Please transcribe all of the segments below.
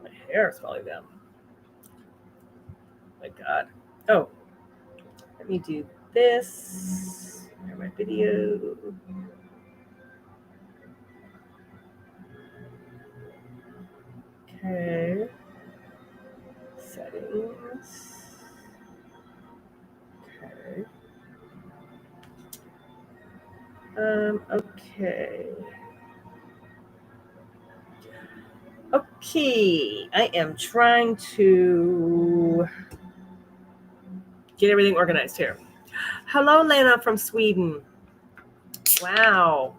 My hair is falling down. My God. Oh, let me do this. Share my video. Okay. Settings. Okay. Okay. Okay. I am trying to get everything organized here. Hello, Lena from Sweden. Wow.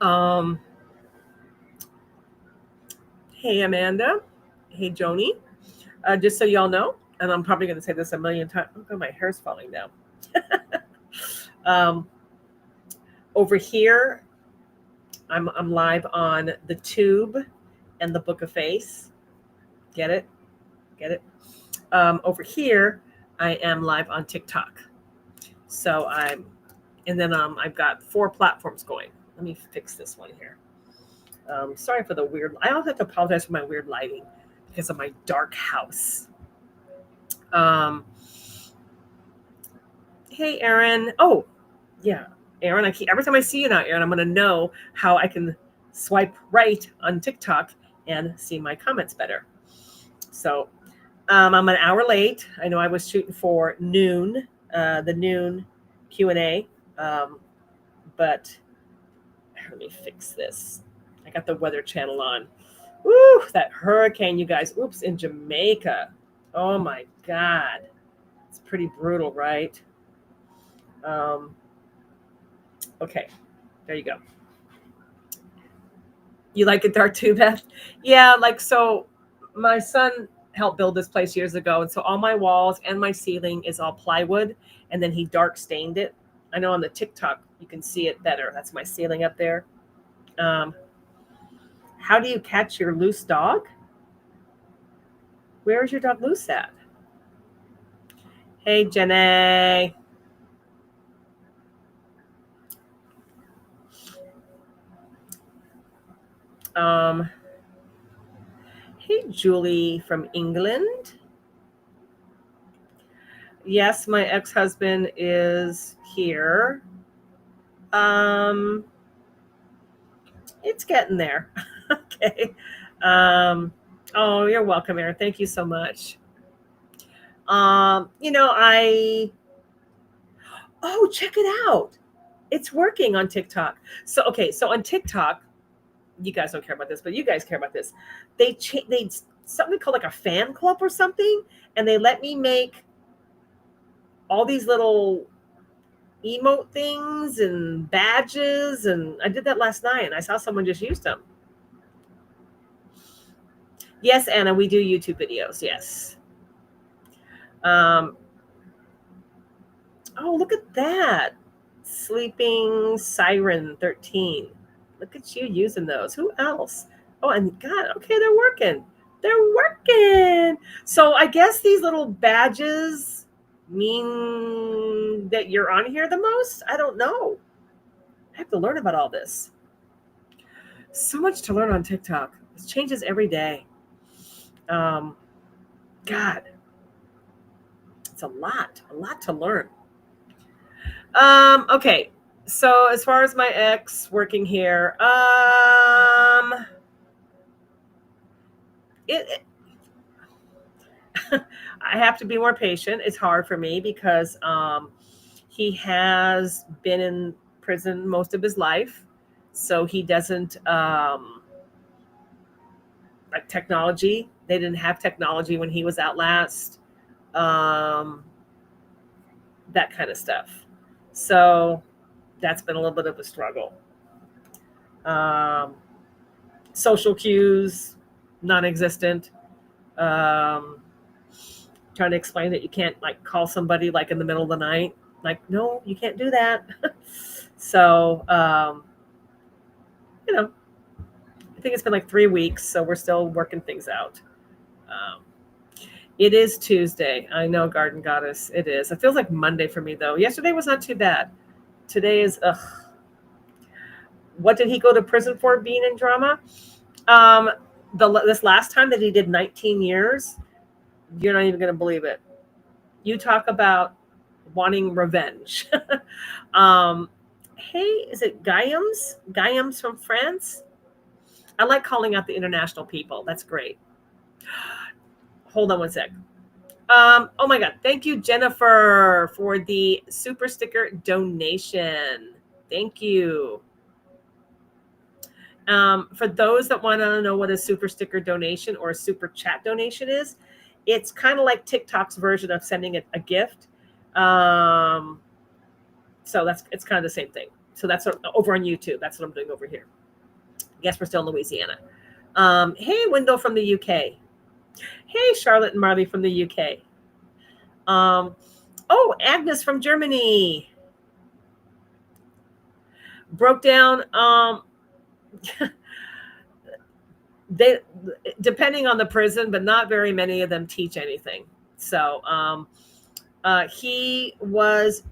Um, hey, Amanda. Hey, Joni. Just so y'all know, and I'm probably going to say this a million times. Oh, my hair's falling down. um, over here, I'm live on the Tube and the Book of Face. Get it? Get it? Over here, I am live on TikTok. So and then I've got 4 platforms going. Let me fix this one here. Sorry for the weird. I also have to apologize for my weird lighting because of my dark house. Um, hey, Aaron. Oh, yeah, Aaron. Every time I see you now, Aaron, I'm going to know how I can swipe right on TikTok and see my comments better. So I'm an hour late. I know I was shooting for noon, the noon Q&A, but let me fix this. I got the Weather Channel on. Woo, that hurricane, you guys. Oops, in Jamaica. Oh my God. It's pretty brutal, right? Okay, there you go. You like it dark too, Beth? Yeah, like so my son helped build this place years ago. And so all my walls and my ceiling is all plywood. And then he dark stained it. I know on the TikTok, you can see it better. That's my ceiling up there. Um, how do you catch your loose dog? Where is your dog loose at? Hey, Jenny. Um, hey, Julie from England. Yes, my ex-husband is here. Um, it's getting there. Okay. Um, oh, you're welcome, Aaron. Thank you so much. I oh, check it out. It's working on TikTok. So okay, so on TikTok, you guys don't care about this, but you guys care about this. They something called like a fan club or something, and they let me make all these little emote things and badges, and I did that last night, and I saw someone just used them. Yes, Anna, we do YouTube videos. Yes. Um, oh, look at that. Sleeping Siren 13. Look at you using those. Who else? Oh, and God, okay, they're working. They're working. So I guess these little badges mean that you're on here the most? I don't know. I have to learn about all this. So much to learn on TikTok. It changes every day. Um, God, it's a lot to learn. Okay. So as far as my ex working here, it I have to be more patient. It's hard for me because he has been in prison most of his life, so he doesn't like technology. They didn't have technology when he was out last. Um, that kind of stuff. So that's been a little bit of a struggle. Um, social cues, non-existent. Um, trying to explain that you can't like call somebody like in the middle of the night. Like, no, you can't do that. So, you know, I think it's been like 3 weeks, so we're still working things out. Um, It is Tuesday. I know, Garden Goddess. It is. It feels like Monday for me, though. Yesterday was not too bad. Today is, ugh. What did he go to prison for being in drama? Um, this last time that he did 19 years, you're not even going to believe it. You talk about wanting revenge. um, hey, is it Guyams? Guyams from France? I like calling out the international people. That's great. Hold on one sec. Oh my God. Thank you, Jennifer, for the super sticker donation. Thank you. For those that want to know what a super sticker donation or a super chat donation is, it's kind of like TikTok's version of sending a gift. So it's kind of the same thing. So that's over on YouTube. That's what I'm doing over here. Guess we're still in Louisiana. Hey, Wendell from the UK. Hey, Charlotte and Marley from the UK. Oh, Agnes from Germany. Broke down. They, depending on the prison, but not very many of them teach anything. So he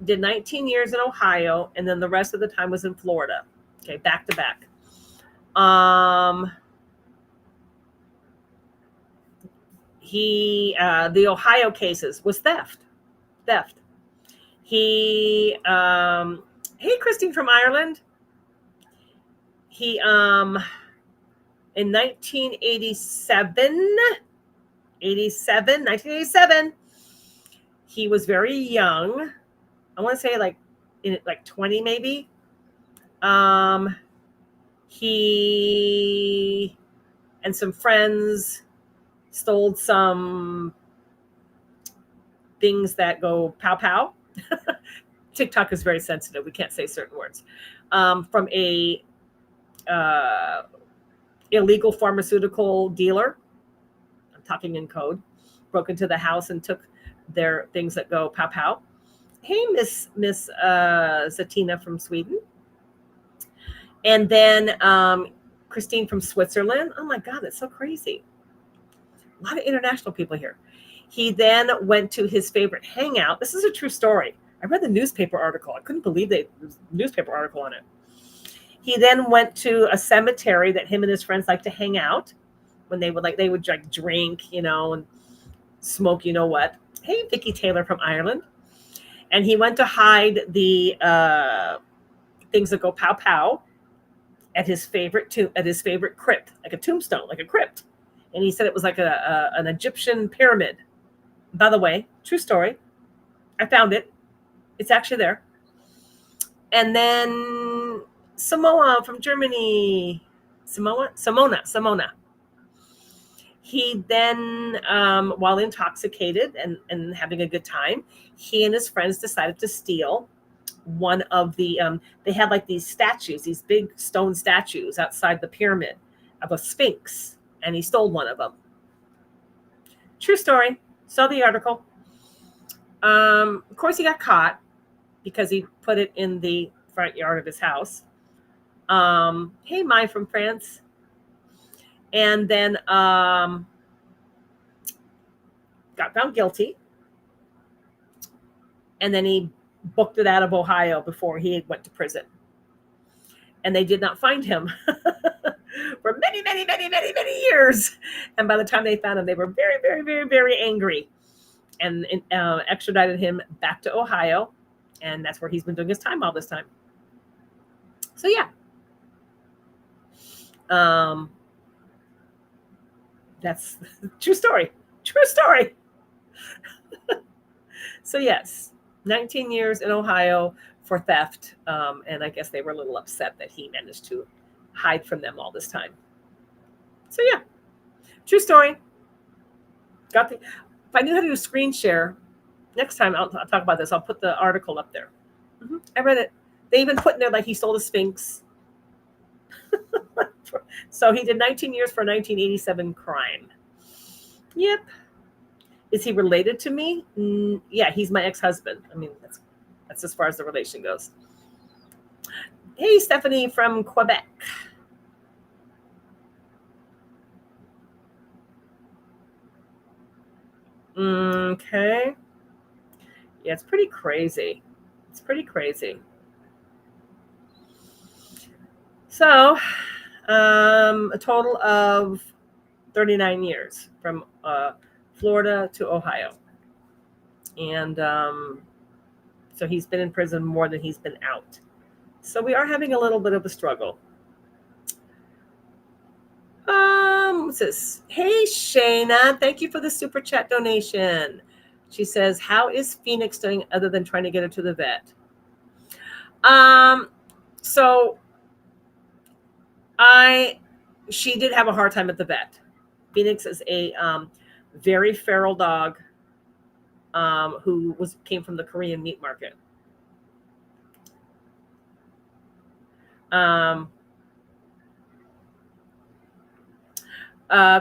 did 19 years in Ohio, and then the rest of the time was in Florida. Okay, back to back. The Ohio cases was theft. He hey, Christine from Ireland. He in 1987, he was very young. I want to say like 20 maybe. He and some friends stole some things that go pow pow. TikTok is very sensitive. We can't say certain words. From a illegal pharmaceutical dealer. I'm talking in code. Broke into the house and took their things that go pow pow. Hey, Miss Zatina from Sweden. And then Christine from Switzerland. Oh my God, that's so crazy. A lot of international people here. He then went to his favorite hangout. This is a true story. I read the newspaper article. I couldn't believe the newspaper article on it. He then went to a cemetery that him and his friends like to hang out when they would drink, and smoke, what. Hey, Vicky Taylor from Ireland. And he went to hide the things that go pow pow at his favorite crypt, like a tombstone, like a crypt. And he said it was like an Egyptian pyramid. By the way, true story. I found it. It's actually there. And then Samoa from Germany. Simona. He then, while intoxicated and having a good time, he and his friends decided to steal one of the, they had like these statues, these big stone statues outside the pyramid of a sphinx. And he stole one of them. True story. Saw the article. Of course, he got caught because he put it in the front yard of his house. Hey, Mai from France. And then got found guilty. And then he booked it out of Ohio before he went to prison. And they did not find him for many, many, many, many, many years. And by the time they found him, they were very, very, very, very angry and extradited him back to Ohio. And that's where he's been doing his time all this time. So, yeah. That's true story. True story. So, yes, 19 years in Ohio for theft. And I guess they were a little upset that he managed to hide from them all this time. So, yeah, true story. If I knew how to do screen share, next time I'll talk about this. I'll put the article up there. I read it. They even put in there like he stole the Sphinx. So he did 19 years for a 1987 crime. Yep. Is he related to me? Yeah, he's my ex-husband. I mean, that's as far as the relation goes. Hey, Stephanie from Quebec. Okay. Yeah, it's pretty crazy. It's pretty crazy. So, a total of 39 years from Florida to Ohio. And so he's been in prison more than he's been out. So we are having a little bit of a struggle. What's this? Hey, Shayna, thank you for the super chat donation. She says, "How is Phoenix doing other than trying to get her to the vet?" Um, so she did have a hard time at the vet. Phoenix is a very feral dog who came from the Korean meat market. Um,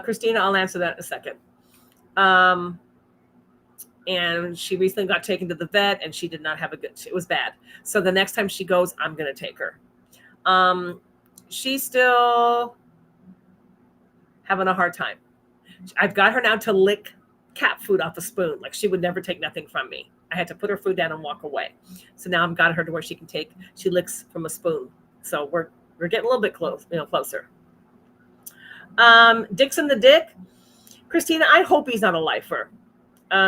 Christina, I'll answer that in a second. And she recently got taken to the vet, and she did not have a good. It was bad. So the next time she goes, I'm going to take her. She's still having a hard time. I've got her now to lick cat food off a spoon. Like she would never take nothing from me. I had to put her food down and walk away. So now I've got her to where she licks from a spoon. So we're getting a little bit closer. Dixon the Dick. Christina, I hope he's not a lifer.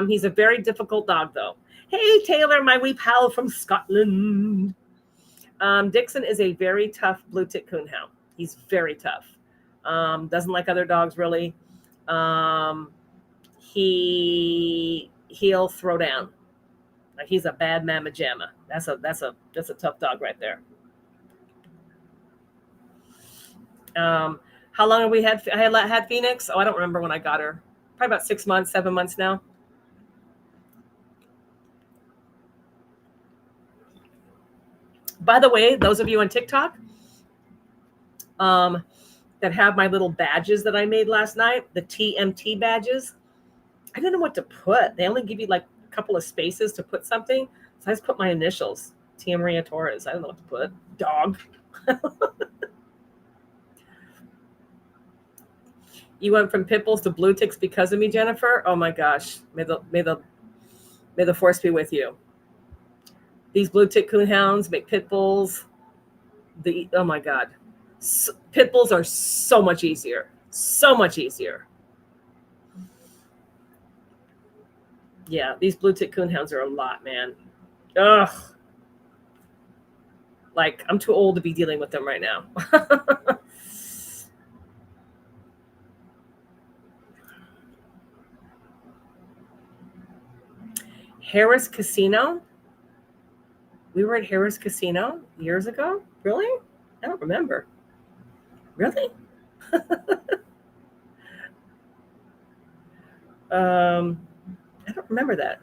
He's a very difficult dog, though. Hey, Taylor, my wee pal from Scotland. Dixon is a very tough blue tick coonhound. He's very tough. Doesn't like other dogs really. He'll throw down. Like he's a bad mamma jamma. That's a tough dog right there. How long have we had Phoenix? Oh, I don't remember when I got her. Probably about 6 months, 7 months now. By the way, those of you on TikTok that have my little badges that I made last night, the TMT badges, I didn't know what to put. They only give you like a couple of spaces to put something. So I just put my initials, Tia Maria Torres. I don't know what to put. Dog. You went from pit bulls to blue ticks because of me, Jennifer. Oh my gosh. May the force be with you. These blue tick coonhounds make pit bulls. Oh my God. Pit bulls are so much easier. So much easier. Yeah, these blue tick coonhounds are a lot, man. Ugh. Like, I'm too old to be dealing with them right now. Harris Casino. We were at Harris Casino years ago. Really? I don't remember. Really? I don't remember that.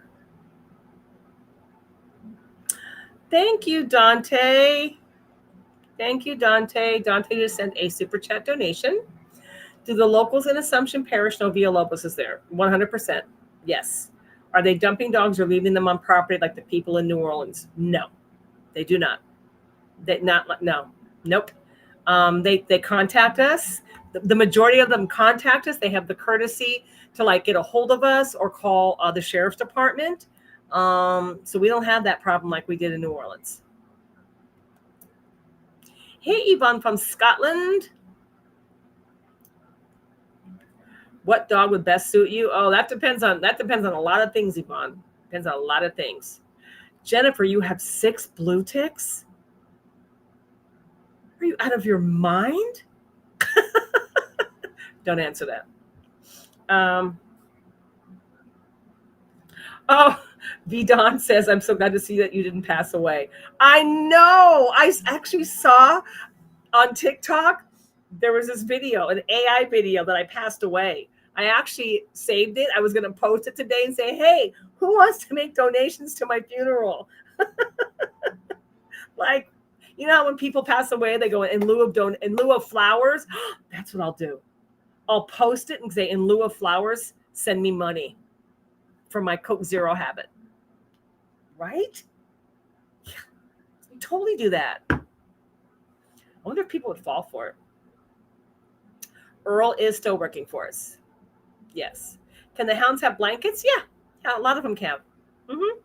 Thank you, Dante. Thank you, Dante. Dante just sent a super chat donation. Do the locals in Assumption Parish know Villalobos is there? 100%. Yes. Are they dumping dogs or leaving them on property like the people in New Orleans? No, they do not. No. Nope. They contact us. The majority of them contact us. They have the courtesy to like get a hold of us or call the sheriff's department. So we don't have that problem like we did in New Orleans. Hey, Yvonne from Scotland. What dog would best suit you? Oh, that depends on a lot of things, Yvonne. Depends on a lot of things. Jennifer, you have 6 blue ticks? Are you out of your mind? Don't answer that. Oh, Vidon says, I'm so glad to see that you didn't pass away. I know. I actually saw on TikTok, there was this video, an AI video that I passed away. I actually saved it. I was going to post it today and say, hey, who wants to make donations to my funeral? Like, you know, when people pass away, they go in lieu of flowers. That's what I'll do. I'll post it and say, in lieu of flowers, send me money for my Coke Zero habit. Right? Yeah, totally do that. I wonder if people would fall for it. Earl is still working for us. Yes. Can the hounds have blankets? Yeah. Yeah, a lot of them can. Hmm.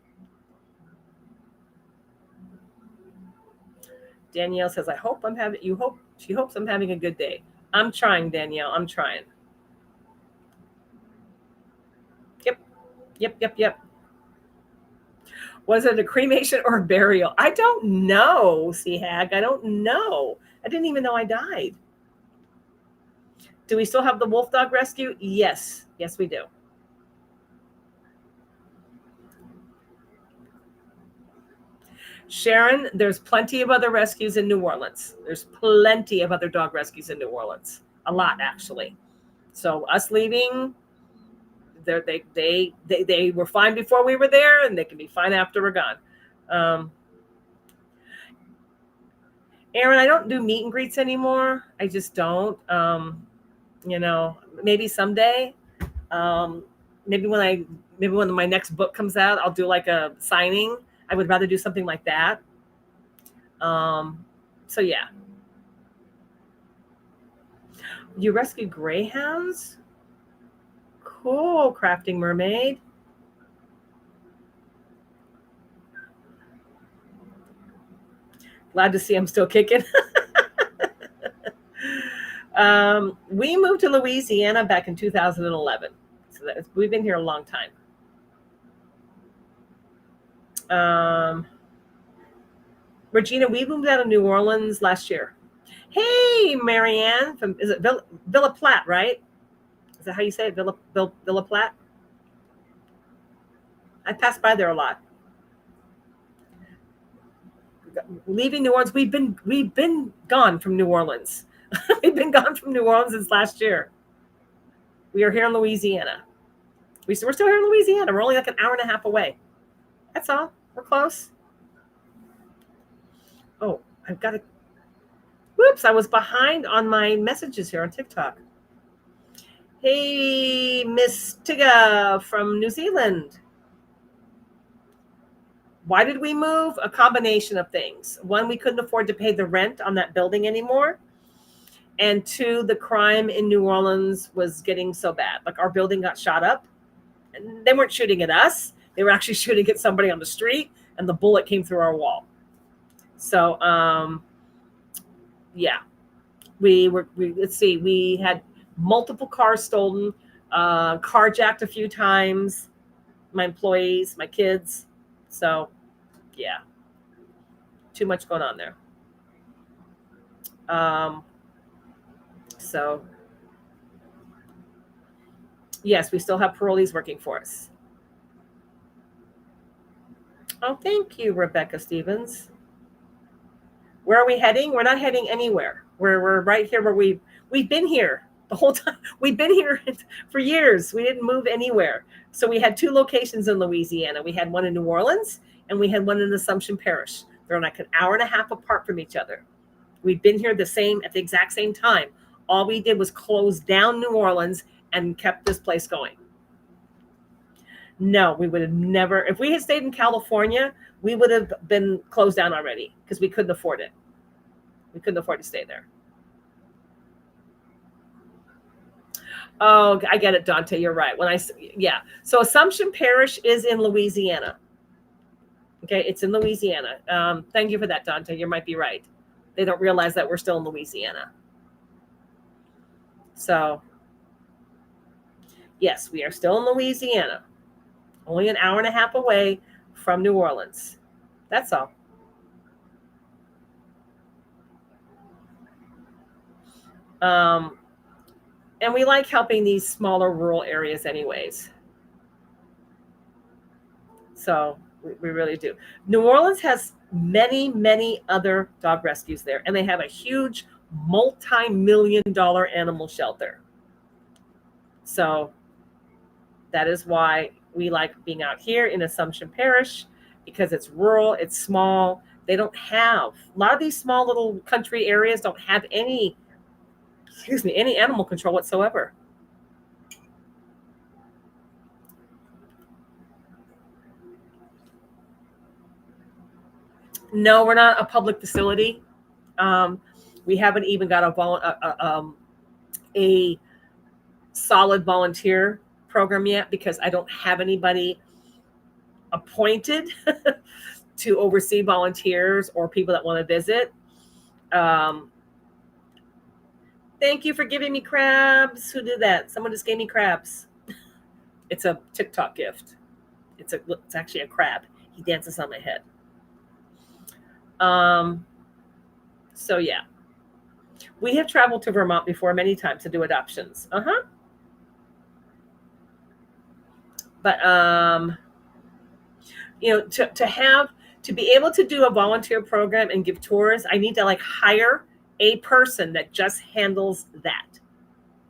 Danielle says, I hope I'm having, you hope, she hopes I'm having a good day. I'm trying, Danielle. I'm trying. Yep. Yep. Yep. Yep. Was it a cremation or a burial? I don't know, C Hag. I don't know. I didn't even know I died. Do we still have the wolf dog rescue? Yes. Yes, we do. Sharon, there's plenty of other rescues in New Orleans. There's plenty of other dog rescues in New Orleans. A lot, actually. So us leaving, they were fine before we were there, and they can be fine after we're gone. Aaron, I don't do meet and greets anymore. I just don't. Maybe someday. Um, maybe when my next book comes out, I'll do like a signing. I would rather do something like that. So yeah. You rescue greyhounds? Cool, crafting mermaid. Glad to see I'm still kicking. We moved to Louisiana back in 2011. So we've been here a long time. Regina, we moved out of New Orleans last year. Hey, Marianne, is it Villa Platte, right? Is that how you say it? Villa Platte? I pass by there a lot. Leaving New Orleans, we've been gone from New Orleans. We've been gone from New Orleans since last year. We are here in Louisiana. We're still here in Louisiana. We're only like an hour and a half away. That's all. We're close. Oh, I've got to. Whoops! I was behind on my messages here on TikTok. Hey, Miss Tiga from New Zealand. Why did we move? A combination of things. One, we couldn't afford to pay the rent on that building anymore. And two, the crime in New Orleans was getting so bad. Like our building got shot up. And they weren't shooting at us. They were actually shooting at somebody on the street, and the bullet came through our wall. So, yeah, let's see, we had multiple cars stolen, carjacked a few times, my employees, my kids. So, yeah, too much going on there. So, yes, we still have parolees working for us. Oh, thank you, Rebecca Stevens. Where are we heading? We're not heading anywhere. We're right here where we've been here the whole time. We've been here for years. We didn't move anywhere. So we had two locations in Louisiana. We had one in New Orleans and we had one in Assumption Parish. They're like an hour and a half apart from each other. We've been here at the exact same time. All we did was close down New Orleans and kept this place going. No, we would have never. If we had stayed in California, we would have been closed down already because we couldn't afford it. We couldn't afford to stay there. Oh, I get it, Dante. You're right. Yeah. So Assumption Parish is in Louisiana. Okay, it's in Louisiana. Thank you for that, Dante. You might be right. They don't realize that we're still in Louisiana. So, yes, we are still in Louisiana. Only an hour and a half away from New Orleans. That's all. And we like helping these smaller rural areas anyways. So we really do. New Orleans has many, many other dog rescues there, and they have a huge multi-million-dollar animal shelter. So that is why we like being out here in Assumption Parish, because it's rural, it's small. They don't have, a lot of these small little country areas don't have any animal control whatsoever. No, we're not a public facility. We haven't even got a solid volunteer program yet because I don't have anybody appointed to oversee volunteers or people that want to visit. Thank you for giving me crabs. Who did that? Someone just gave me crabs. It's a TikTok gift. It's actually a crab. He dances on my head. So yeah, we have traveled to Vermont before many times to do adoptions. But to be able to do a volunteer program and give tours, I need to like hire a person that just handles that.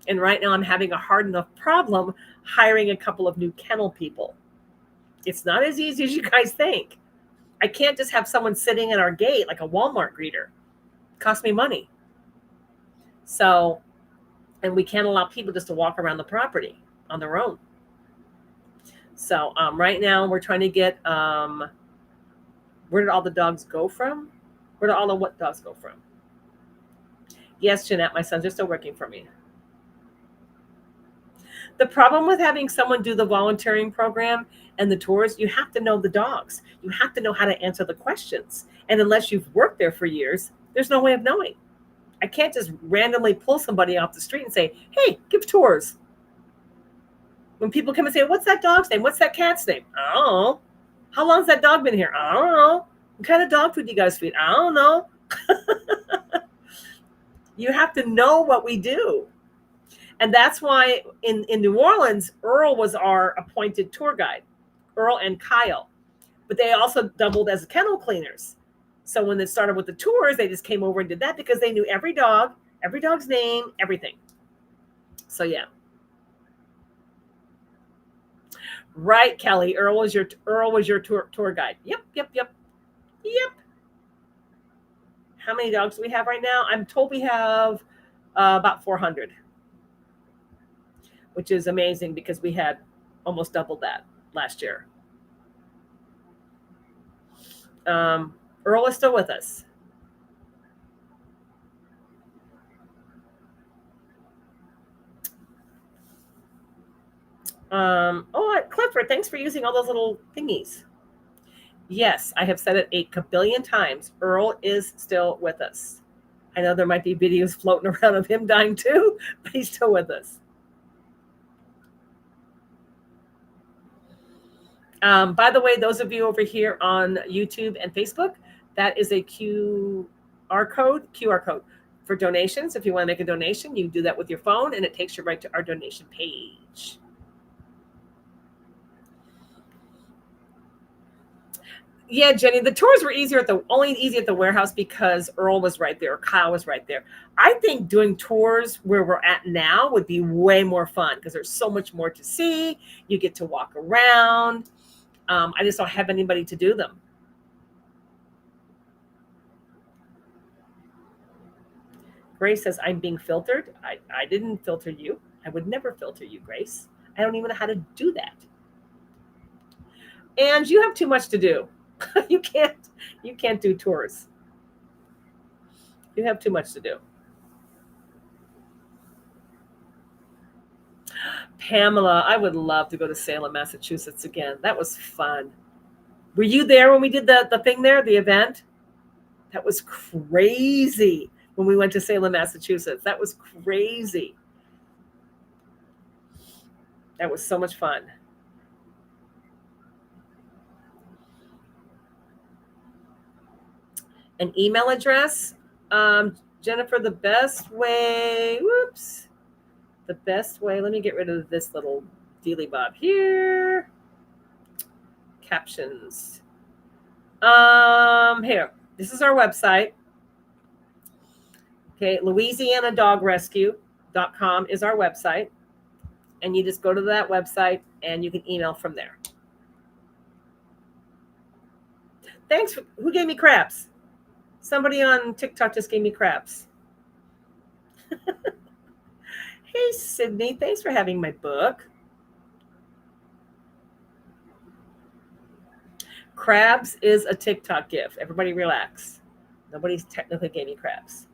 And right now I'm having a hard enough problem hiring a couple of new kennel people. It's not as easy as you guys think. I can't just have someone sitting at our gate like a Walmart greeter. It costs me money. So, and we can't allow people just to walk around the property on their own. So right now we're trying to get, where did all the dogs go from? Where did all the what dogs go from? Yes, Jeanette, my sons are still working for me. The problem with having someone do the volunteering program and the tours, you have to know the dogs. You have to know how to answer the questions. And unless you've worked there for years, there's no way of knowing. I can't just randomly pull somebody off the street and say, hey, give tours. When people come and say, what's that dog's name? What's that cat's name? I don't know. How long's that dog been here? I don't know. What kind of dog food do you guys feed? I don't know. You have to know what we do. And that's why in New Orleans, Earl was our appointed tour guide, Earl and Kyle. But they also doubled as kennel cleaners. So when they started with the tours, they just came over and did that because they knew every dog's name, everything. So yeah. Right, Kelly. Earl was your tour guide. Yep. How many dogs do we have right now? I'm told we have about 400, which is amazing because we had almost doubled that last year. Earl is still with us. Clifford, thanks for using all those little thingies. Yes, I have said it 8 kabillion times. Earl is still with us. I know there might be videos floating around of him dying too, but he's still with us. By the way, those of you over here on YouTube and Facebook, that is a QR code for donations. If you want to make a donation, you do that with your phone and it takes you right to our donation page. Yeah, Jenny, the tours were only easy at the warehouse because Earl was right there, or Kyle was right there. I think doing tours where we're at now would be way more fun because there's so much more to see. You get to walk around. I just don't have anybody to do them. Grace says, I'm being filtered. I didn't filter you. I would never filter you, Grace. I don't even know how to do that. And you have too much to do. You can't do tours. You have too much to do. Pamela, I would love to go to Salem, Massachusetts again. That was fun. Were you there when we did the thing there, the event? That was crazy when we went to Salem, Massachusetts. That was crazy. That was so much fun. An email address, Jennifer, the best way, let me get rid of this little dealy bob here. Captions. Here, this is our website. Okay, LouisianaDogRescue.com is our website. And you just go to that website and you can email from there. Thanks. Who gave me crabs? Somebody on TikTok just gave me crabs. Hey, Sydney, thanks for having my book. Crabs is a TikTok gift. Everybody relax. Nobody's technically gave me crabs.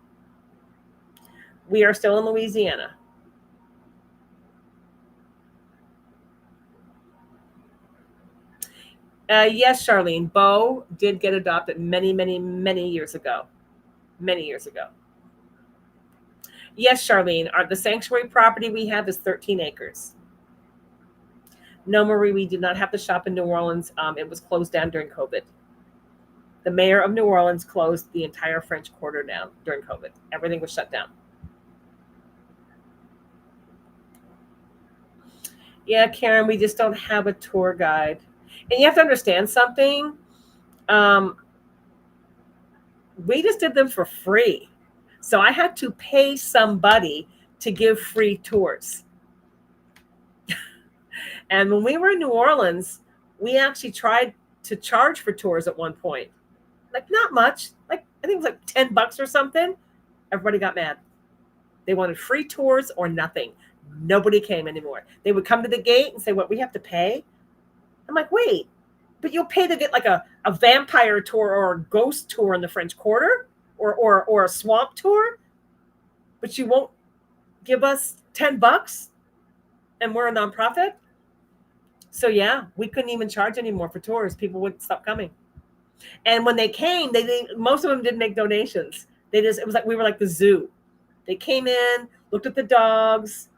We are still in Louisiana. Yes, Charlene. Bo did get adopted many, many, many years ago. Many years ago. Yes, Charlene. The sanctuary property we have is 13 acres. No, Marie, we did not have the shop in New Orleans. It was closed down during COVID. The mayor of New Orleans closed the entire French Quarter down during COVID. Everything was shut down. Yeah, Karen, we just don't have a tour guide. And you have to understand something. We just did them for free. So I had to pay somebody to give free tours. And when we were in New Orleans, we actually tried to charge for tours at one point. Like, not much. Like, I think it was like $10 or something. Everybody got mad. They wanted free tours or nothing. Nobody came anymore. They would come to the gate and say, "What, we have to pay?" I'm like, wait, but you'll pay to get like a vampire tour or a ghost tour in the French Quarter or a swamp tour, but you won't give us $10 and we're a nonprofit? So yeah, we couldn't even charge anymore for tours. People wouldn't stop coming. And when they came, most of them didn't make donations. It was like we were like the zoo. They came in, looked at the dogs,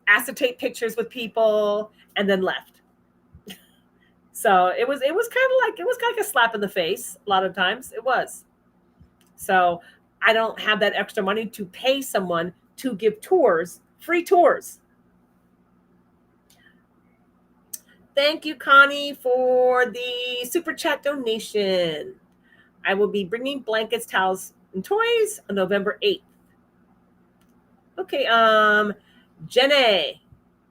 asked to take pictures with people, and then left. So it was kind of like a slap in the face. A lot of times it was. So I don't have that extra money to pay someone to give tours, free tours. Thank you, Connie, for the super chat donation. I will be bringing blankets, towels, and toys on November 8th. Okay, Jenny,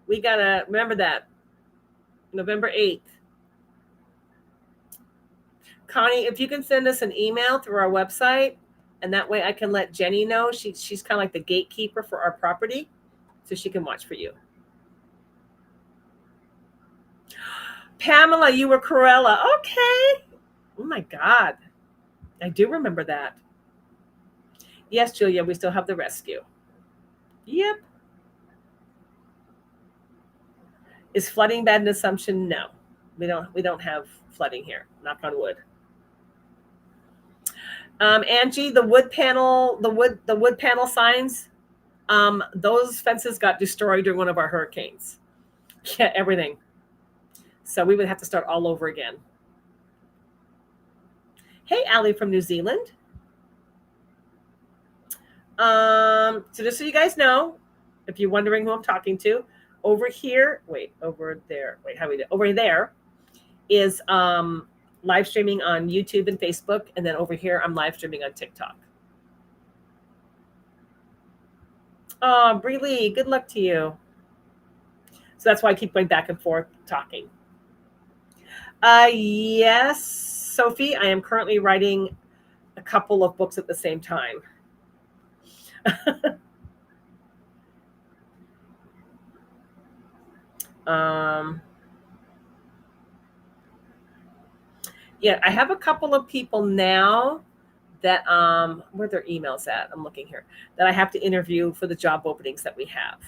we gotta remember that. November 8th. Connie, if you can send us an email through our website, and that way I can let Jenny know. She's kind of like the gatekeeper for our property, so she can watch for you. Pamela, you were Corella. Okay. Oh my God. I do remember that. Yes, Julia, we still have the rescue. Yep. Is flooding bad an assumption? No. We don't have flooding here. Knock on wood. Angie, the wood panel signs, those fences got destroyed during one of our hurricanes. Yeah, everything. So we would have to start all over again. Hey, Allie from New Zealand. So just so you guys know, if you're wondering who I'm talking to, over there is live streaming on YouTube and Facebook, and then over here I'm live streaming on TikTok. Oh, Bree Lee, good luck to you. So that's why I keep going back and forth talking. Yes, Sophie, I am currently writing a couple of books at the same time. Yeah, I have a couple of people now that where their emails at? I'm looking here, that I have to interview for the job openings that we have.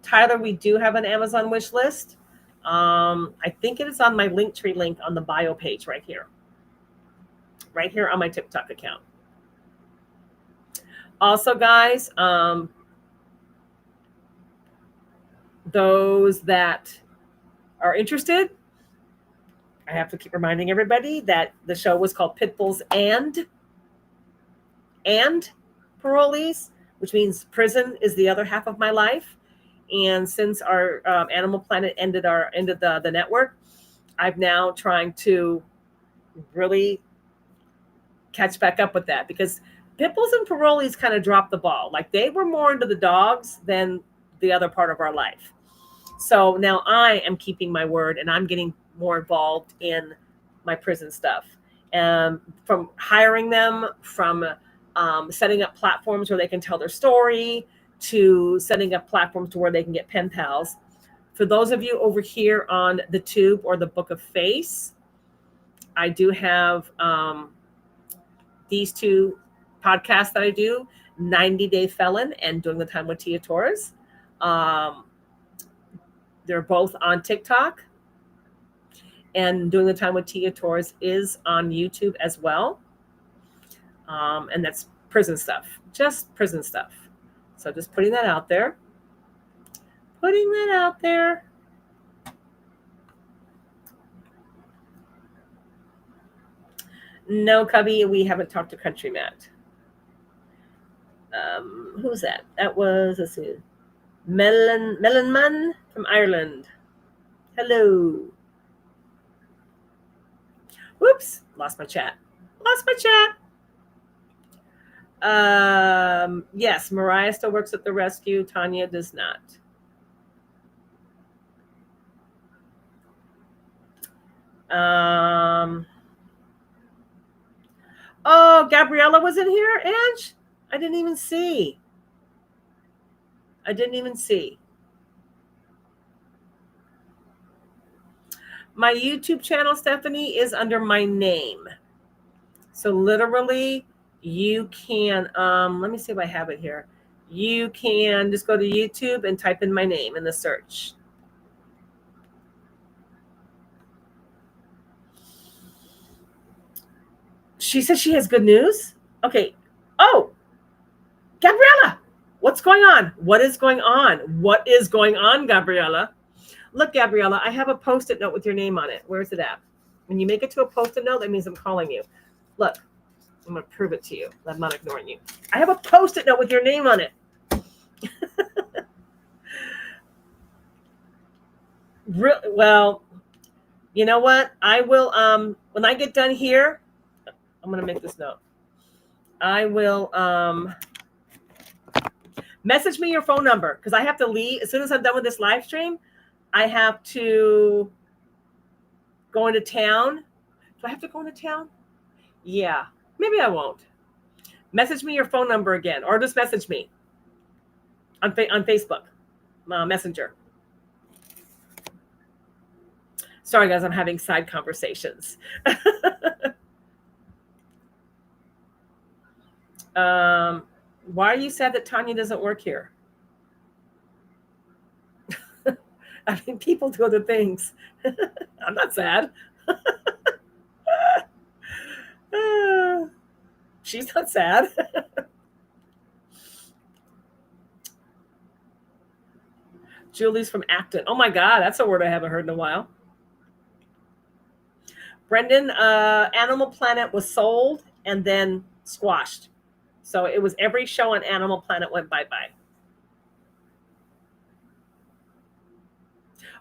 Tyler, we do have an Amazon wish list. I think it is on my Linktree link on the bio page right here on my TikTok account. Also, guys, those that are interested, I have to keep reminding everybody that the show was called Pitbulls and Parolees, which means prison is the other half of my life. And since our Animal Planet ended the network, I'm now trying to really catch back up with that, because Pitbulls and Parolees kind of dropped the ball. Like, they were more into the dogs than the other part of our life. So now I am keeping my word, and I'm getting more involved in my prison stuff. From hiring them, from setting up platforms where they can tell their story, to setting up platforms to where they can get pen pals. For those of you over here on the Tube or the Book of Face, I do have these two podcasts that I do, 90 Day Felon and Doing the Time with Tia Torres. They're both on TikTok. And Doing the Time with Tia Torres is on YouTube as well. And that's prison stuff, just prison stuff. So just putting that out there. Putting that out there. No, Cubby, we haven't talked to Country Matt. Who's that? That was, let's see, Melonman from Ireland. Hello. Whoops, lost my chat. Yes, Mariah still works at the rescue. Tanya does not. Oh, Gabriella was in here, Ange? I didn't even see. My YouTube channel, Stephanie, is under my name. So literally, you can, let me see if I have it here. You can just go to YouTube and type in my name in the search. She says she has good news. Okay. Oh, Gabriella, what's going on? What is going on, Gabriella? Look, Gabriella, I have a Post-it note with your name on it. Where's it at? When you make it to a Post-it note, that means I'm calling you. Look, I'm going to prove it to you. I'm not ignoring you. I have a Post-it note with your name on it. Well, you know what? I will, when I get done here, I'm going to make this note. I will message me your phone number because I have to leave. As soon as I'm done with this live stream, I have to go into town. Do I have to go into town? Yeah, maybe I won't. Message me your phone number again, or just message me on Facebook Messenger. Sorry, guys, I'm having side conversations. Why are you sad that Tanya doesn't work here? I mean, people do other things. I'm not sad. She's not sad. Julie's from Acton. Oh my God, that's a word I haven't heard in a while. Brendan, Animal Planet was sold and then squashed. So it was every show on Animal Planet went bye-bye.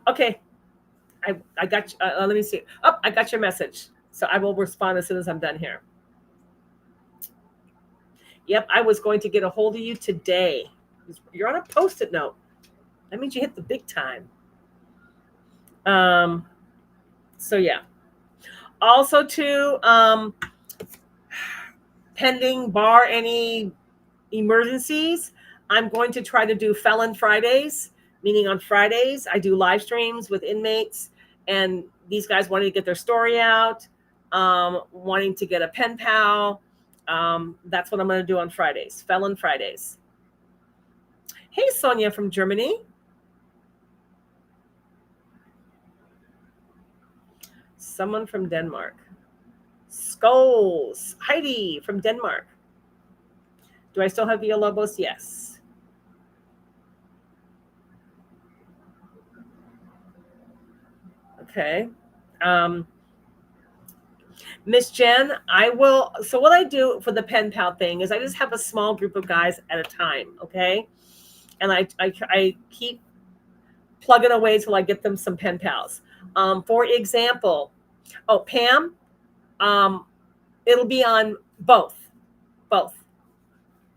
Okay. I got you. Let me see. Oh, I got your message. So I will respond as soon as I'm done here. Yep, I was going to get a hold of you today. You're on a Post-it note. That means you hit the big time. So yeah. Also too, pending bar any emergencies, I'm going to try to do Felon Fridays, meaning on Fridays, I do live streams with inmates, and these guys wanting to get their story out, wanting to get a pen pal. That's what I'm going to do on Fridays, Felon Fridays. Hey, Sonia from Germany. Someone from Denmark. Skulls. Heidi from Denmark. Do I still have Villalobos? Yes. Okay. Miss Jen, I will. So what I do for the pen pal thing is I just have a small group of guys at a time. Okay. And I keep plugging away till I get them some pen pals. For example, Pam, it'll be on both.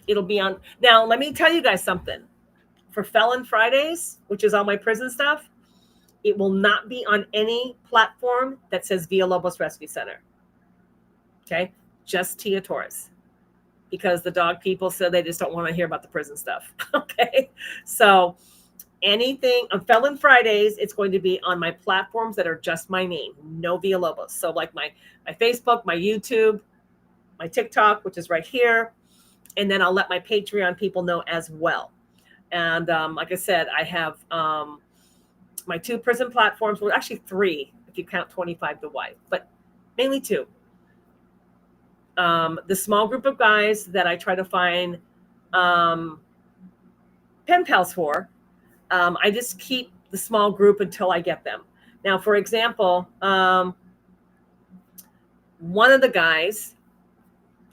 It'll be on. Now, let me tell you guys something. For Felon Fridays, which is all my prison stuff, it will not be on any platform that says Villalobos Rescue Center. Okay? Just Tia Torres. Because the dog people said they just don't want to hear about the prison stuff. Okay? So anything on Felon Fridays, it's going to be on my platforms that are just my name, no Villalobos. So like my Facebook, my YouTube, my TikTok, which is right here. And then I'll let my Patreon people know as well. And like I said, I have My 2 prison platforms, well, actually 3 if you count 25 to wife, but mainly 2. The small group of guys that I try to find pen pals for, I just keep the small group until I get them. Now, for example, one of the guys,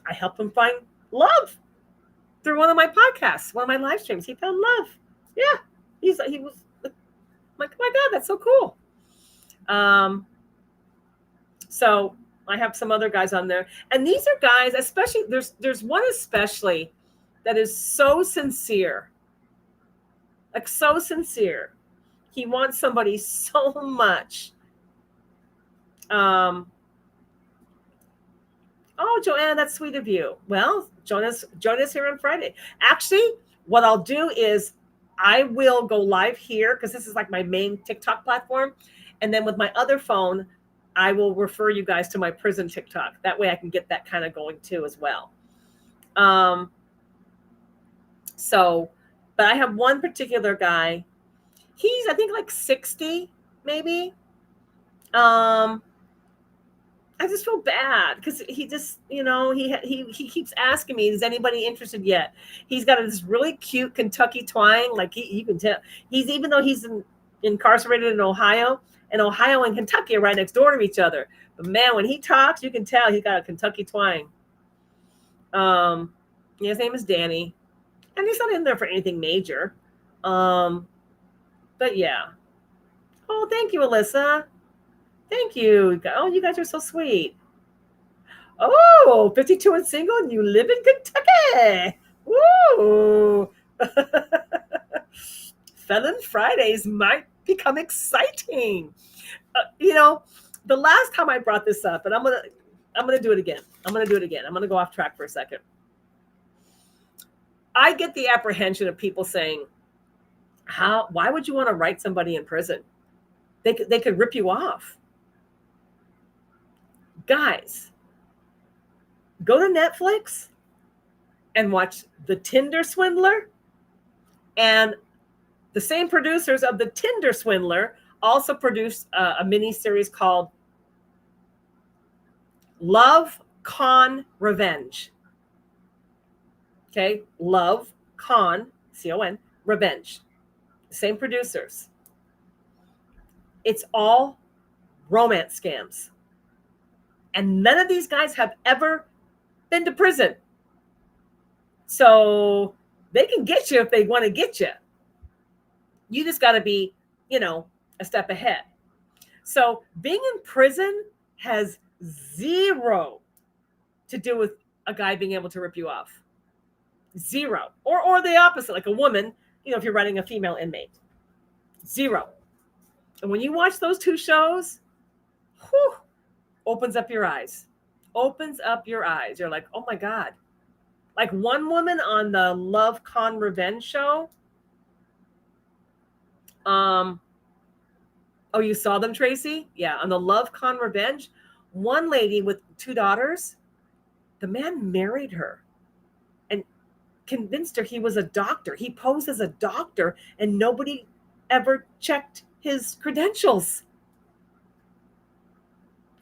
I helped him find love through one of my podcasts, one of my live streams. He found love. Yeah, he was like, oh my God, that's so cool. So I have some other guys on there, and these are guys, especially there's one especially that is so sincere, like so sincere. He wants somebody so much. Oh, Joanna, that's sweet of you. Well, join us here on Friday. Actually, what I'll do is I will go live here because this is like my main TikTok platform. And then with my other phone, I will refer you guys to my prison TikTok. That way I can get that kind of going too as well. But I have one particular guy. He's, I think, like 60, maybe. I just feel bad because he just, he keeps asking me, is anybody interested yet? He's got this really cute Kentucky twang. Like you can tell even though he's incarcerated in Ohio, and Ohio and Kentucky are right next door to each other. But man, when he talks, you can tell he's got a Kentucky twang. His name is Danny, and he's not in there for anything major. But yeah. Oh, thank you, Alyssa. Thank you. Oh, you guys are so sweet. Oh, 52 and single, and you live in Kentucky. Woo! Felon Fridays might become exciting. The last time I brought this up, and I'm gonna do it again. I'm gonna go off track for a second. I get the apprehension of people saying, why would you want to write somebody in prison? They could rip you off. Guys, go to Netflix and watch The Tinder Swindler. And the same producers of The Tinder Swindler also produced a mini series called Love, Con, Revenge. Okay, Love, Con, C-O-N, Revenge. Same producers. It's all romance scams. And none of these guys have ever been to prison. So they can get you if they want to get you. You just got to be, a step ahead. So being in prison has zero to do with a guy being able to rip you off. Zero. Or the opposite, like a woman, if you're writing a female inmate. Zero. And when you watch those 2 shows, opens up your eyes. Opens up your eyes. You're like, oh my God. Like one woman on the Love, Con, Revenge show. Oh, you saw them, Tracy? Yeah, on the Love, Con, Revenge. One lady with 2 daughters, the man married her and convinced her he was a doctor. He posed as a doctor and nobody ever checked his credentials.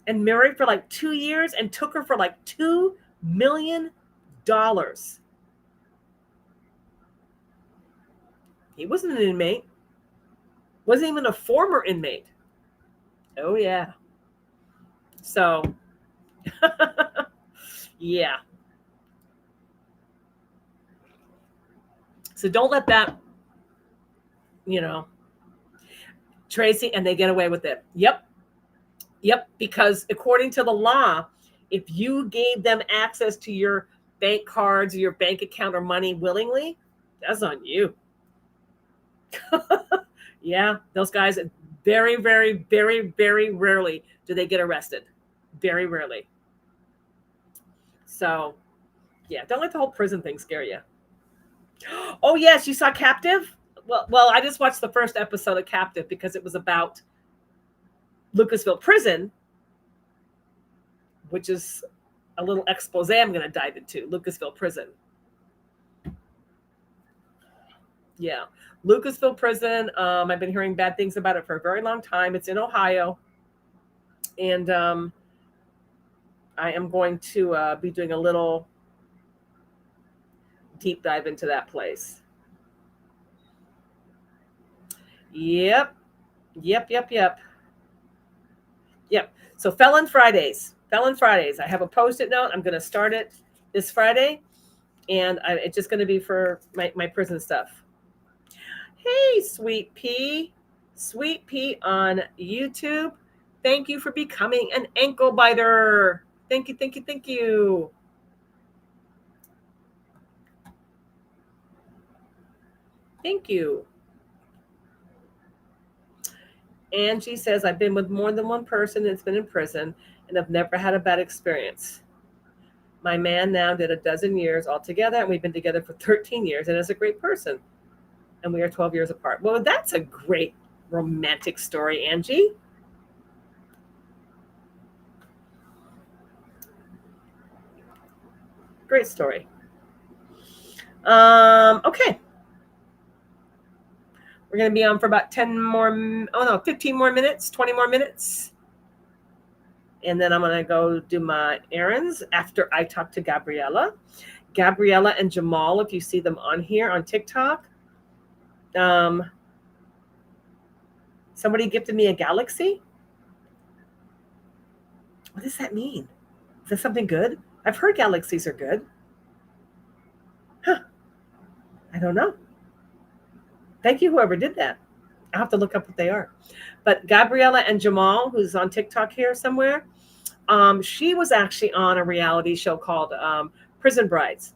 And married for like 2 years and took her for like $2 million. He wasn't an inmate. Wasn't even a former inmate. Oh, yeah. So, yeah. So don't let that, Tracy, and they get away with it. Yep. Because according to the law, if you gave them access to your bank cards or your bank account or money willingly, that's on you. Yeah, those guys, very, very, very, very rarely do they get arrested. Very rarely. So, yeah, don't let the whole prison thing scare you. Oh, yes, you saw Captive? Well, I just watched the first episode of Captive because it was about Lucasville Prison, which is a little expose I'm going to dive into, Lucasville Prison. Yeah. Lucasville Prison. I've been hearing bad things about it for a very long time. It's in Ohio. And I am going to be doing a little deep dive into that place. Yep. Yep. Yep. Yep. Yep. So Felon Fridays. Felon Fridays. I have a post-it note. I'm going to start it this Friday. And it's just going to be for my prison stuff. Hey, Sweet Pea. Sweet Pea on YouTube. Thank you for becoming an ankle biter. Thank you, thank you, thank you. Thank you. Angie says, I've been with more than one person that's been in prison and I've never had a bad experience. My man now did a dozen years altogether, and we've been together for 13 years and is a great person. And we are 12 years apart. Well, that's a great romantic story, Angie. Great story. Okay. We're going to be on for about 15 more minutes, 20 more minutes. And then I'm going to go do my errands after I talk to Gabriella. Gabriella and Jamal, if you see them on here on TikTok. Somebody gifted me a galaxy. What does that mean? Is that something good? I've heard galaxies are good. Huh. I don't know. Thank you, whoever did that. I'll have to look up what they are. But Gabriella and Jamal, who's on TikTok here somewhere, she was actually on a reality show called Prison Brides.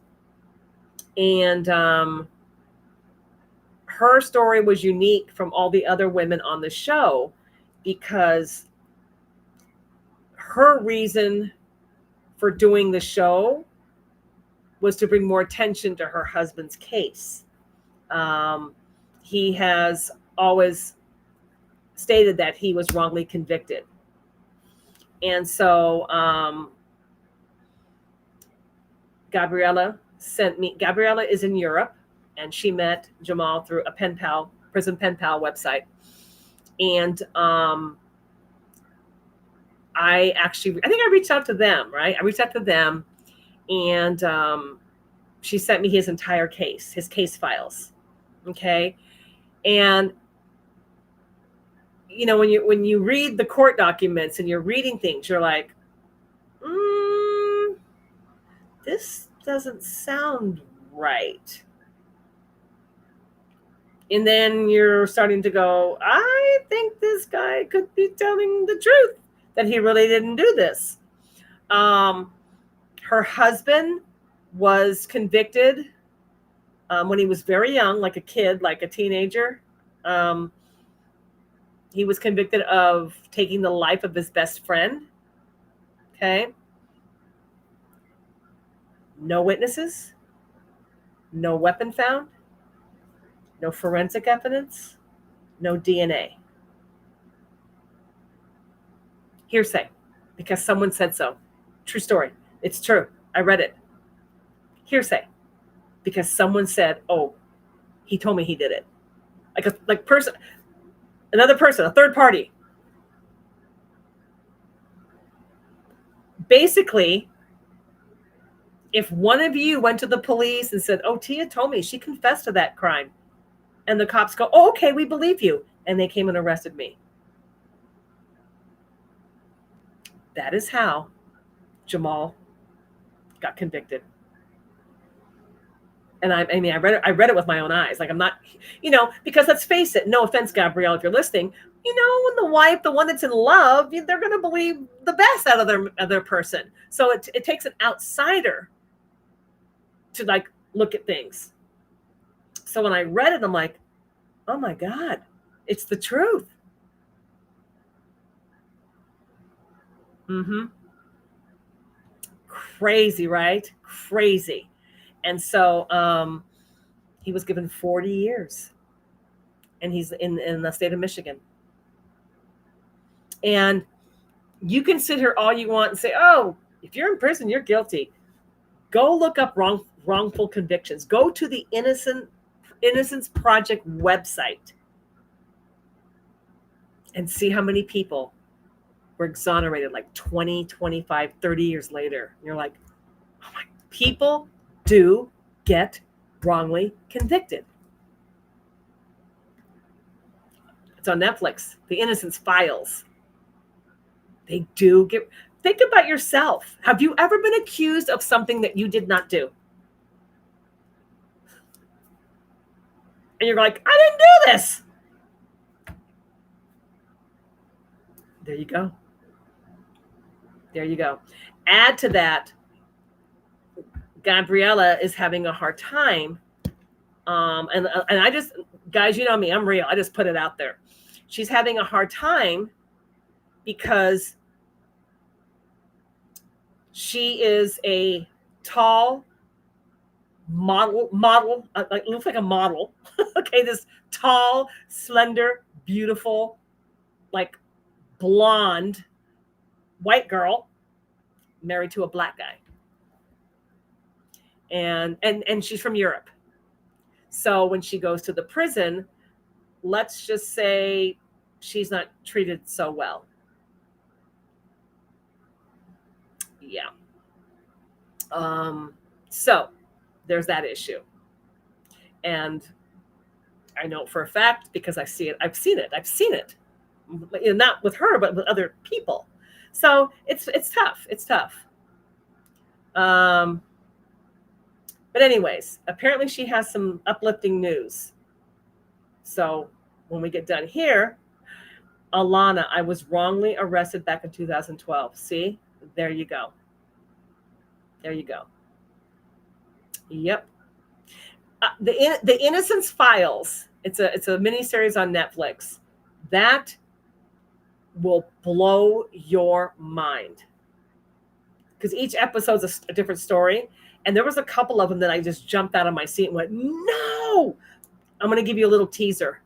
And her story was unique from all the other women on the show because her reason for doing the show was to bring more attention to her husband's case. He has always stated that he was wrongly convicted. And so Gabriella is in Europe, and she met Jamal through a prison pen pal website. And I think I reached out to them, right? I reached out to them, and she sent me his entire case, his case files. Okay. And you know, when you read the court documents and you're reading things, you're like, this doesn't sound right. And then you're starting to go, I think this guy could be telling the truth, that he really didn't do this. Her husband was convicted when he was very young, like a kid, like a teenager. He was convicted of taking the life of his best friend. Okay. No witnesses, no weapon found, no forensic evidence, no DNA. Hearsay, because someone said so. True story. It's true. I read it. Hearsay, because someone said, "Oh, he told me he did it." Another person, a third party. Basically, if one of you went to the police and said, "Oh, Tia told me she confessed to that crime," and the cops go, "Oh, okay, we believe you," and they came and arrested me. That is how Jamal got convicted. And I read it with my own eyes. Like, I'm not, because let's face it, no offense, Gabrielle, if you're listening, when the wife, the one that's in love, they're going to believe the best out of their person. So it takes an outsider to like look at things. So when I read it, I'm like, oh my God, it's the truth. Mm-hmm. Crazy, right? Crazy. And so he was given 40 years. And he's in the state of Michigan. And you can sit here all you want and say, oh, if you're in prison, you're guilty. Go look up wrongful convictions. Go to the Innocent Innocence Project website and see how many people were exonerated like 20, 25, 30 years later. And you're like, oh my, people do get wrongly convicted. It's on Netflix, The Innocence Files. They do get, think about yourself. Have you ever been accused of something that you did not do? And you're like, I didn't do this. There you go. There you go. Add to that, Gabriella is having a hard time. And I just, guys, you know me, I'm real. I just put it out there. She's having a hard time because she is a tall model, like looks like a model. Okay, this tall, slender, beautiful, like blonde white girl married to a black guy. And she's from Europe. So when she goes to the prison, let's just say she's not treated so well. Yeah. So there's that issue. And I know for a fact because I see it. I've seen it. Not with her, but with other people. So it's tough. It's tough. But anyways, apparently she has some uplifting news. So when we get done here, Alana, I was wrongly arrested back in 2012. See, there you go. There you go. Yep. The Innocence Files. It's a miniseries on Netflix. That will blow your mind because each episode's a different story. And there was a couple of them that I just jumped out of my seat and went, no. I'm going to give you a little teaser.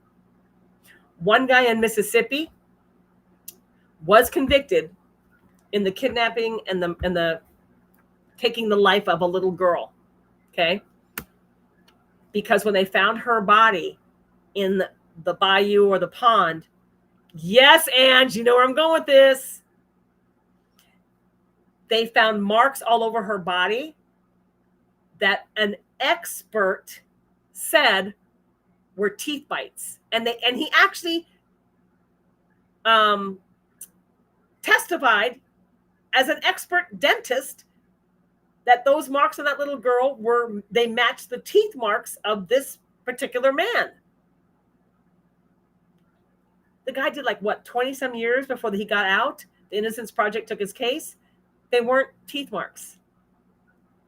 One guy in Mississippi was convicted in the kidnapping and the taking the life of a little girl. Okay. Because when they found her body in the bayou or the pond, yes, Ange, you know where I'm going with this. They found marks all over her body that an expert said were teeth bites. And he actually testified as an expert dentist that those marks on that little girl they matched the teeth marks of this particular man. The guy did 20 some years before he got out. The Innocence Project took his case. They weren't teeth marks.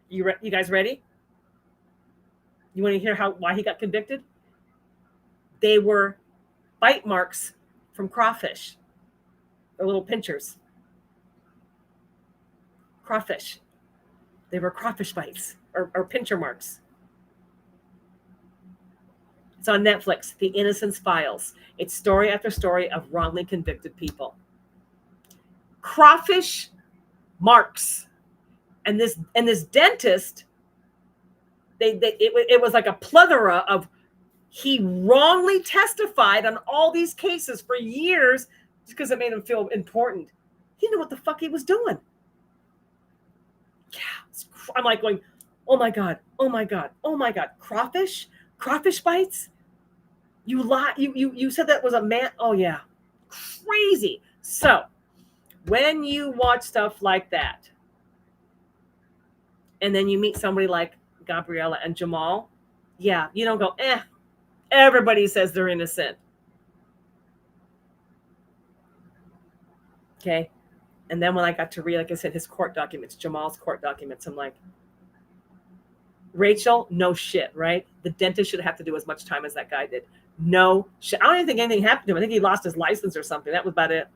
You guys ready? You want to hear why he got convicted? They were bite marks from crawfish. They're little pinchers. Crawfish. They were crawfish bites or pincher marks. It's on Netflix, The Innocence Files. It's story after story of wrongly convicted people. Crawfish marks. And this dentist, it was like a plethora of, he wrongly testified on all these cases for years just because it made him feel important. He knew what the fuck he was doing. Yeah, I'm like going, oh my God, oh my God, oh my God. Crawfish bites? You lie. You said that was a man. Oh yeah, crazy. So when you watch stuff like that, and then you meet somebody like Gabriella and Jamal, yeah, you don't go, everybody says they're innocent. Okay. And then when I got to read, like I said, his court documents, Jamal's court documents, I'm like, Rachel, no shit, right? The dentist should have to do as much time as that guy did. No shit. I don't even think anything happened to him. I think he lost his license or something. That was about it.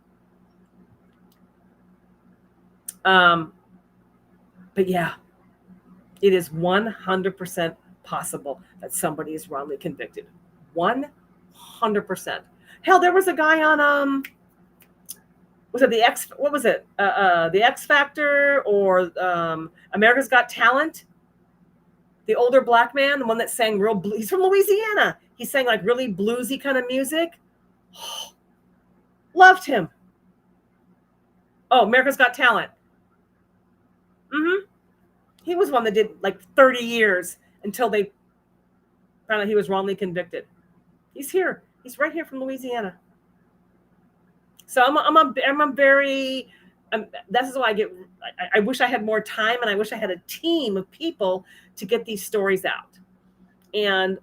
But yeah, it is 100% possible that somebody is wrongly convicted. 100%. Hell, there was a guy on was it the X Factor or America's Got Talent? The older black man, the one that sang real blues. He's from Louisiana. He sang like really bluesy kind of music. Loved him. Oh, America's Got Talent. Mm-hmm. He was one that did like 30 years until they found out he was wrongly convicted. He's here. He's right here from Louisiana. So I'm very. This is why I wish I had more time, and I wish I had a team of people to get these stories out. And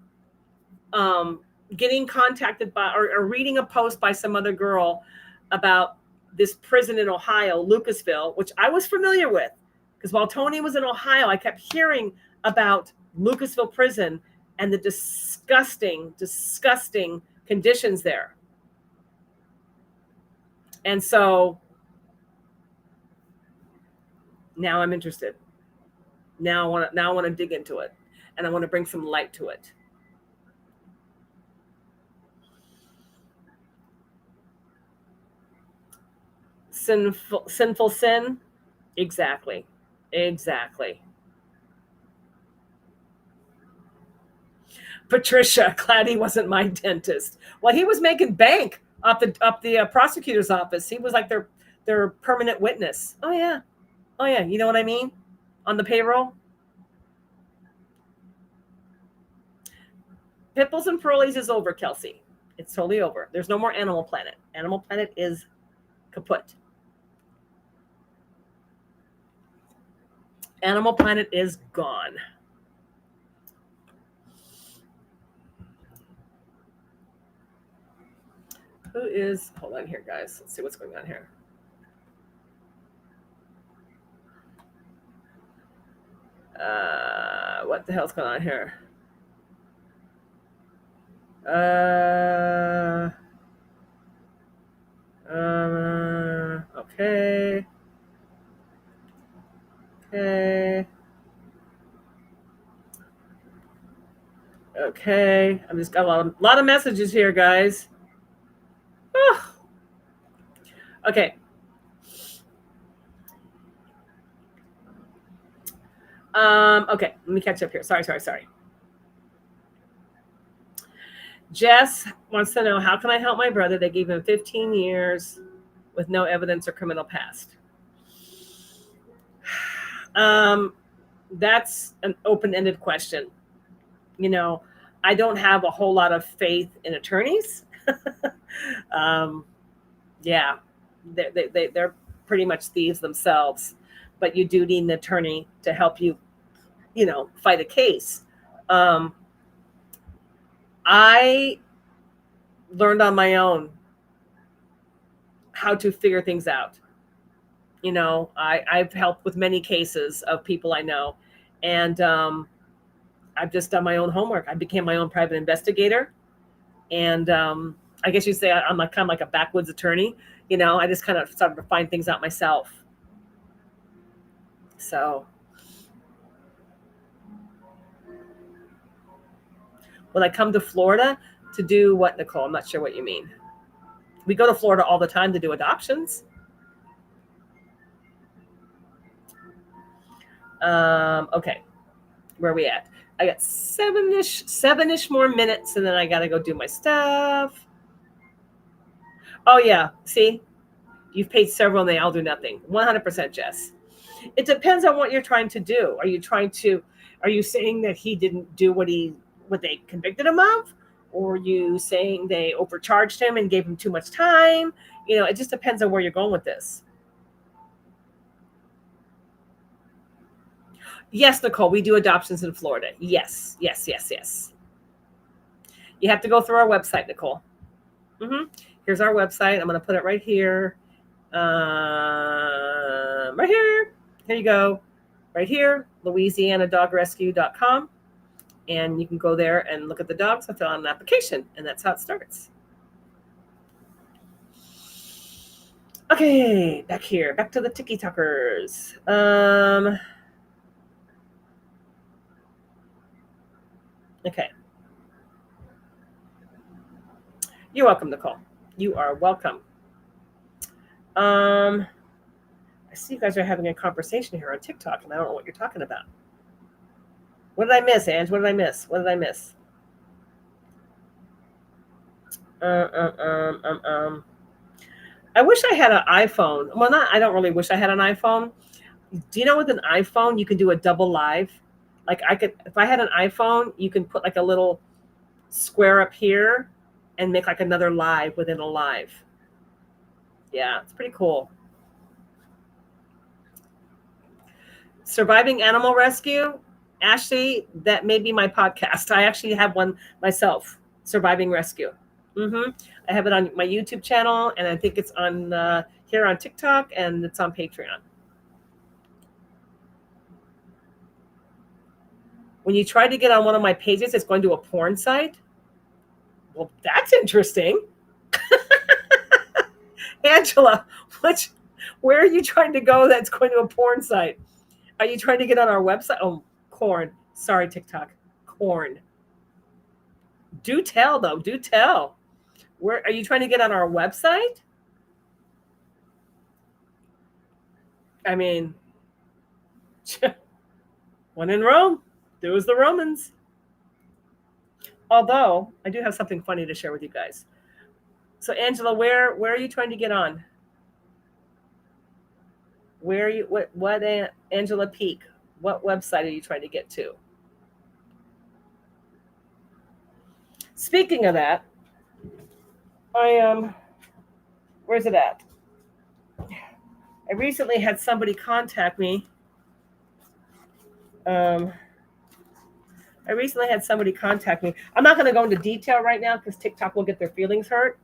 getting contacted by or reading a post by some other girl about this prison in Ohio, Lucasville, which I was familiar with, because while Tony was in Ohio, I kept hearing about Lucasville prison and the disgusting conditions there. And so now I'm interested. Now I want to dig into it, and I want to bring some light to it. Sinful sin? Exactly. Patricia, glad he wasn't my dentist. Well, he was making bank up the prosecutor's office. He was like their permanent witness. Oh yeah. You know what I mean? On the payroll. Pimples and Pearlies is over, Kelsey. It's totally over. There's no more Animal Planet. Animal Planet is kaput. Animal Planet is gone. Who is, hold on here, guys. Let's see what's going on here. What the hell's going on here? Okay. I'm just got a lot of messages here, guys. Oh. Okay. Okay, let me catch up here. Sorry. Jess wants to know, how can I help my brother? They gave him 15 years with no evidence or criminal past. That's an open-ended question. You know, I don't have a whole lot of faith in attorneys. Yeah, they're pretty much thieves themselves, but you do need an attorney to help you, fight a case. I learned on my own how to figure things out. I've helped with many cases of people I know, and I've just done my own homework. I became my own private investigator, and I guess you'd say I'm kind of like a backwoods attorney. I just kind of started to find things out myself. So, will I come to Florida to do what, Nicole? I'm not sure what you mean. We go to Florida all the time to do adoptions. Okay, where are we at? I got seven-ish more minutes, and then I got to go do my stuff. Oh, yeah. See, you've paid several and they all do nothing. 100%, Jess. It depends on what you're trying to do. Are you saying that he didn't do what they convicted him of? Or are you saying they overcharged him and gave him too much time? It just depends on where you're going with this. Yes, Nicole, we do adoptions in Florida. Yes. You have to go through our website, Nicole. Here's our website. I'm going to put it right here. Right here. Here you go. Right here, LouisianaDogRescue.com. And you can go there and look at the dogs and fill out an application. And that's how it starts. Okay, back here. Back to the TikTokers. Okay. You're welcome, Nicole. You are welcome. I see you guys are having a conversation here on TikTok, and I don't know what you're talking about. What did I miss, Ange? What did I miss? What did I miss? I wish I had an iPhone. Well, not. I don't really wish I had an iPhone. Do you know with an iPhone you can do a double live? Like I could, if I had an iPhone, you can put like a little square up here and make like another live within a live. Yeah, it's pretty cool. Surviving Animal Rescue. Ashley, that may be my podcast. I actually have one myself, Surviving Rescue. I have it on my YouTube channel, and I think it's on here on TikTok, and it's on Patreon. When you try to get on one of my pages, it's going to a porn site. Well, that's interesting. Angela, where are you trying to go that's going to a porn site? Are you trying to get on our website? Oh, corn. Sorry, TikTok. Corn. Do tell, though. Do tell. Where are you trying to get on our website? I mean, when in Rome, there was the Romans. Although, I do have something funny to share with you guys. So, Angela, where are you trying to get on? Where are you? What Angela Peak? What website are you trying to get to? Speaking of that, I am. Where's it at? I recently had somebody contact me. I recently had somebody contact me. I'm not going to go into detail right now because TikTok will get their feelings hurt.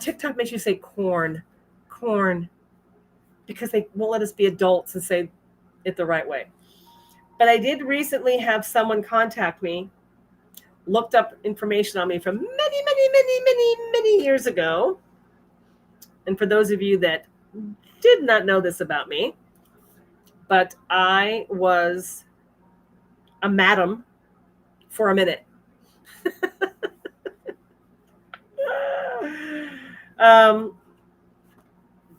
TikTok makes you say corn, because they won't let us be adults and say it the right way. But I did recently have someone contact me, looked up information on me from many years ago. And for those of you that did not know this about me, but I was a madam for a minute.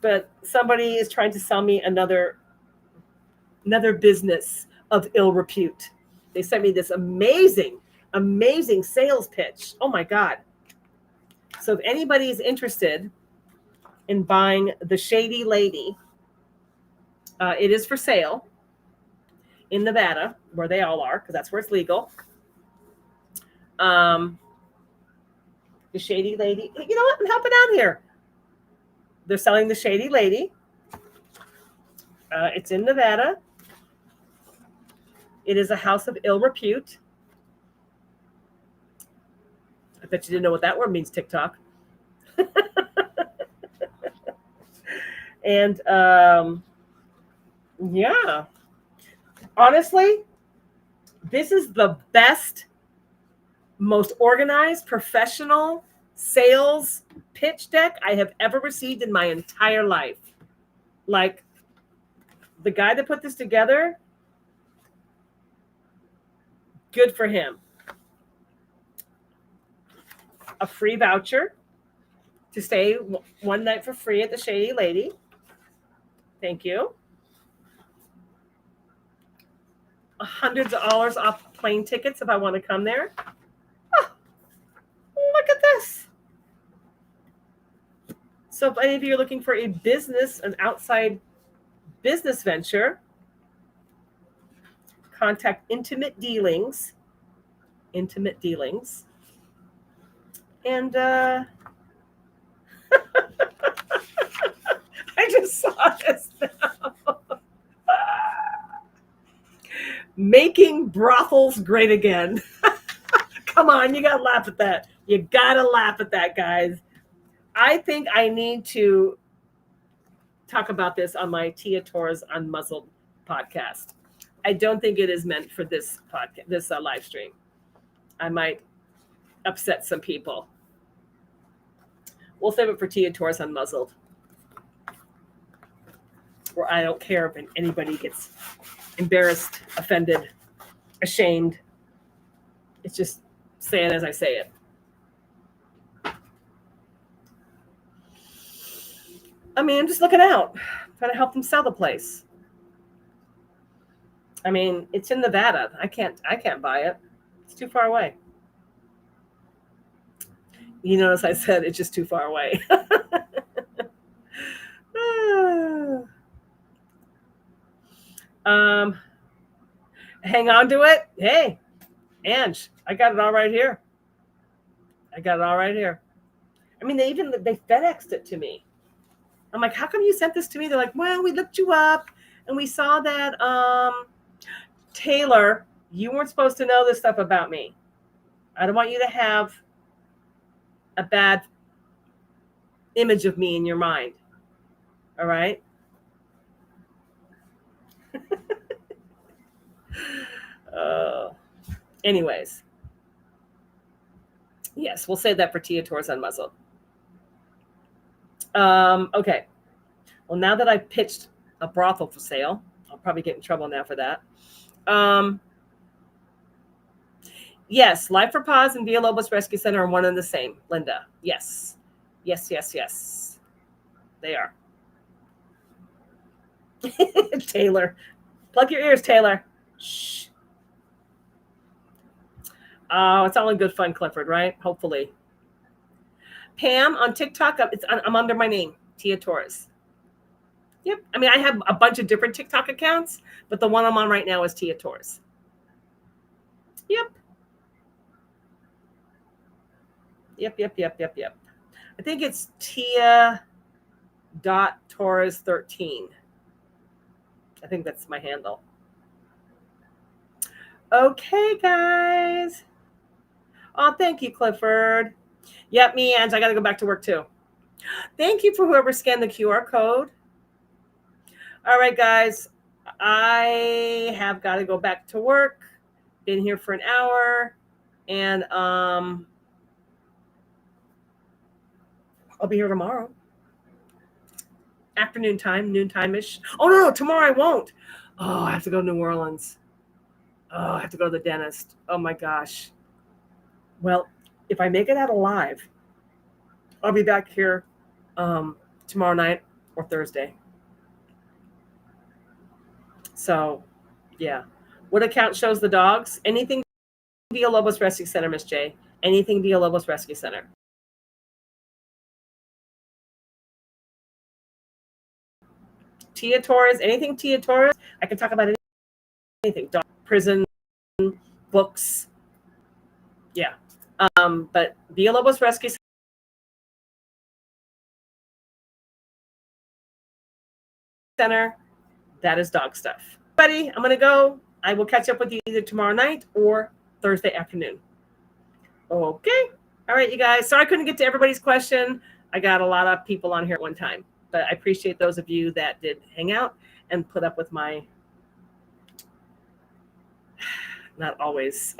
But somebody is trying to sell me another business of ill repute. They sent me this amazing sales pitch. Oh my God. So if anybody is interested in buying the Shady Lady, it is for sale in Nevada, where they all are, because that's where it's legal. The Shady Lady. You know what? I'm helping out here. They're selling the Shady Lady. It's in Nevada. It is a house of ill repute. I bet you didn't know what that word means, TikTok. And yeah, honestly, this is the best, most organized, professional sales pitch deck I have ever received in my entire life. Like, the guy that put this together, good for him. A free voucher to stay one night for free at the Shady Lady. Thank you. Hundreds of dollars off plane tickets if I want to come there. Oh, look at this. So if any of you are looking for a business, an outside business venture, contact Intimate Dealings. And I just saw this now. Making brothels great again. Come on, you gotta laugh at that. You gotta laugh at that, guys. I think I need to talk about this on my Tia Torres Unmuzzled podcast. I don't think it is meant for this podcast, this live stream. I might upset some people. We'll save it for Tia Torres Unmuzzled, where I don't care if anybody gets embarrassed, offended, ashamed. It's just say it as I say it. I mean, I'm just looking out. trying to help them sell the place. I mean, it's in Nevada. I can't buy it. It's too far away. You notice I said it's just too far away. Hang on to it. Hey, Ange, I got it all right here. I mean, they FedExed it to me. I'm like, how come you sent this to me? They're like, well, we looked you up and we saw that Taylor, you weren't supposed to know this stuff about me. I don't want you to have a bad image of me in your mind. All right? Anyways. Yes, we'll save that for Tia Torres Unmuzzled. Okay. Well, now that I've pitched a brothel for sale, I'll probably get in trouble now for that. Yes, Life for Paws and Villalobos Rescue Center are one and the same, Linda. Yes. Yes. They are. Taylor. Plug your ears, Taylor. Shh. Oh, it's all in good fun, Clifford, right? Hopefully. Pam on TikTok, I'm under my name, Tia Torres. Yep. I mean, I have a bunch of different TikTok accounts, but the one I'm on right now is Tia Torres. Yep. I think it's Tia.Torres13. I think that's my handle. Okay, guys. Oh, thank you, Clifford. Yep, me, Ange. I got to go back to work too. Thank you for whoever scanned the QR code. All right, guys. I have got to go back to work. Been here for an hour. And I'll be here tomorrow. Afternoon time, noontime-ish. Oh, no, tomorrow I won't. Oh, I have to go to New Orleans. Oh, I have to go to the dentist. Oh, my gosh. Well, if I make it out alive, I'll be back here tomorrow night or Thursday. So, yeah. What account shows the dogs? Anything Villalobos Rescue Center, Miss J. Anything Villalobos Rescue Center. Tia Torres, anything Tia Torres. I can talk about anything. Dog, prison, books. Yeah. But Villalobos Rescue Center, that is dog stuff. Buddy, I'm going to go. I will catch up with you either tomorrow night or Thursday afternoon. Okay. All right, you guys. Sorry I couldn't get to everybody's question. I got a lot of people on here at one time. But I appreciate those of you that did hang out and put up with my not always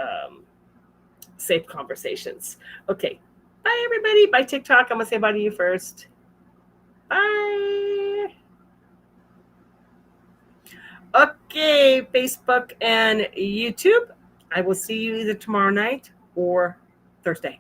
safe conversations. Okay. Bye, everybody. Bye, TikTok. I'm going to say bye to you first. Bye. Okay, Facebook and YouTube. I will see you either tomorrow night or Thursday.